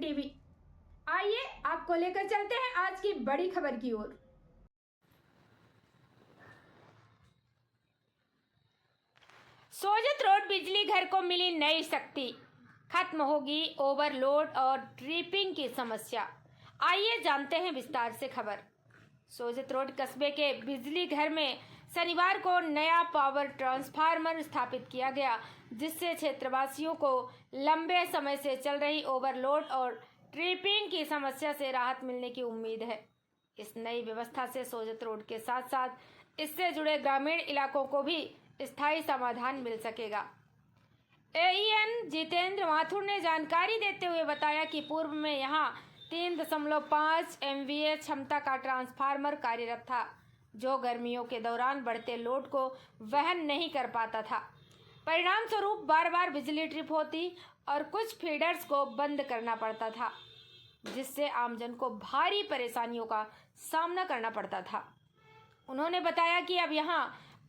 TV. आइए आपको लेकर चलते हैं आज की बड़ी खबर की ओर। सोजत रोड बिजली घर को मिली नई शक्ति, खत्म होगी ओवरलोड और ट्रिपिंग की समस्या। आइए जानते हैं विस्तार से खबर। सोजत रोड कस्बे के बिजली घर में शनिवार को नया पावर ट्रांसफार्मर स्थापित किया गया, जिससे क्षेत्रवासियों को लंबे समय से चल रही ओवरलोड और ट्रिपिंग की समस्या से राहत मिलने की उम्मीद है। इस नई व्यवस्था से सोजत रोड के साथ साथ इससे जुड़े ग्रामीण इलाकों को भी स्थायी समाधान मिल सकेगा। एईएन जितेंद्र माथुर ने जानकारी देते हुए बताया कि पूर्व में यहां 3.5 MVA क्षमता का ट्रांसफार्मर कार्यरत था, जो गर्मियों के दौरान बढ़ते लोड को वहन नहीं कर पाता था। परिणाम स्वरूप बार बार बिजली ट्रिप होती और कुछ फीडर्स को बंद करना पड़ता था, जिससे आमजन को भारी परेशानियों का सामना करना पड़ता था। उन्होंने बताया कि अब यहां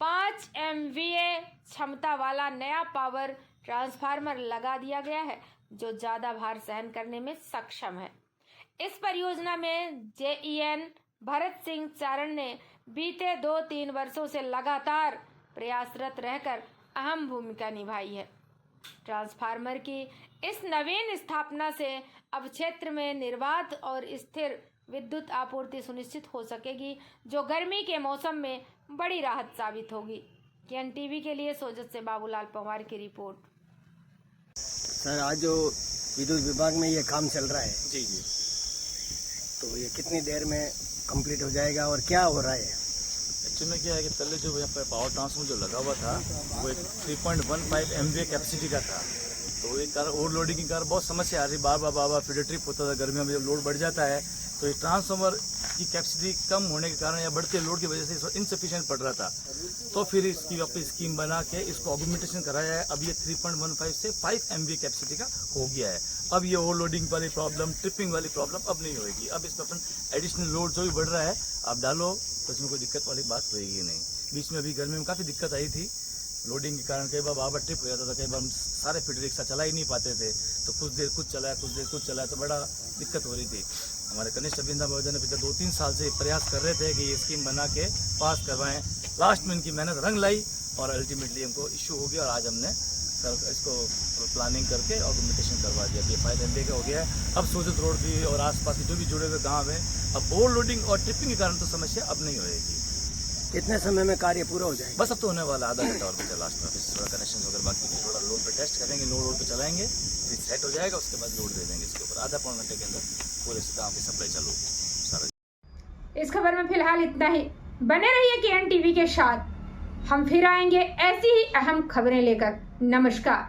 5 MVA क्षमता वाला नया पावर ट्रांसफार्मर लगा दिया गया है, जो ज़्यादा भार सहन करने में सक्षम है। इस परियोजना में जेईएन भरत सिंह चारण ने बीते 2-3 वर्षों से लगातार प्रयासरत रहकर अहम भूमिका निभाई है। ट्रांसफार्मर की इस नवीन स्थापना से अब क्षेत्र में निर्बाध और स्थिर विद्युत आपूर्ति सुनिश्चित हो सकेगी, जो गर्मी के मौसम में बड़ी राहत साबित होगी। केएन टीवी के लिए सोजत से बाबूलाल पवार की रिपोर्ट। सर, आज जो विद्युत विभाग में ये काम चल रहा है जी, तो ये कितनी देर में कंप्लीट हो जाएगा और क्या हो रहा है? एक्चुअली में क्या है कि पहले जो यहाँ पर पावर ट्रांसफार्मर जो लगा हुआ था वो एक 3.15 MVA कैपेसिटी का था, तो एक कारण ओवरलोडिंग के कारण बहुत समस्या आ रही, बार बार फीडर ट्रिप होता था। गर्मियों में जब लोड बढ़ जाता है तो ये ट्रांसफार्मर की कैपेसिटी कम होने के कारण या बढ़ते लोड की वजह से इनसफिशिएंट पड़ रहा था। तो फिर इसकी वापस स्कीम बना के इसको ऑगमेंटेशन कराया है। अब ये 3.15 से 5 MVA कैपेसिटी का हो गया है। अब ये ओवरलोडिंग वाली प्रॉब्लम, ट्रिपिंग वाली प्रॉब्लम अब नहीं होगी। अब इसमें अपन एडिशनल लोड जो भी बढ़ रहा है आप डालो तो इसमें कोई दिक्कत वाली बात होगी नहीं। बीच में अभी गर्मी में काफ़ी दिक्कत आई थी लोडिंग के कारण, कई बार ट्रिप हो जाता था, कई बार सारे फीडर एक साथ चला ही नहीं पाते थे, तो कुछ देर कुछ चलाया कुछ चलाया, तो बड़ा दिक्कत हो रही थी। हमारे कनिष्ठ अभियंता महोदय ने पिछले 2-3 साल से प्रयास कर रहे थे कि ये स्कीम बना के पास करवाएं। लास्ट में इनकी मेहनत रंग लाई और अल्टीमेटली हमको इश्यू हो गया और आज हमने इसको प्लानिंग करके ऑगमेंटेशन करवा दिया। ये 5 MVA का हो गया है। अब सोजत रोड की और आसपास के जो भी जुड़े हुए गाँव हैं, अब ओवरलोडिंग और ट्रिपिंग के कारण तो समस्या अब नहीं होगी। कितने समय में कार्य पूरा हो जाएगा? बस अब तो होने वाला, आधा घंटा और बचा लास्ट में। थोड़ा कनेक्शन वगैरह बाकी थोड़ा लोड पे टेस्ट करेंगे, लोड पे चलाएंगे, फिर सेट हो जाएगा, उसके बाद लोड दे देंगे इसके ऊपर। आधा पौन घंटे के अंदर पूरे गाँव की सप्लाई चालू सारा। इस खबर में फिलहाल इतना ही। बने रहिए केएन टीवी के साथ, हम फिर आएंगे ऐसी ही अहम खबरें लेकर। नमस्कार।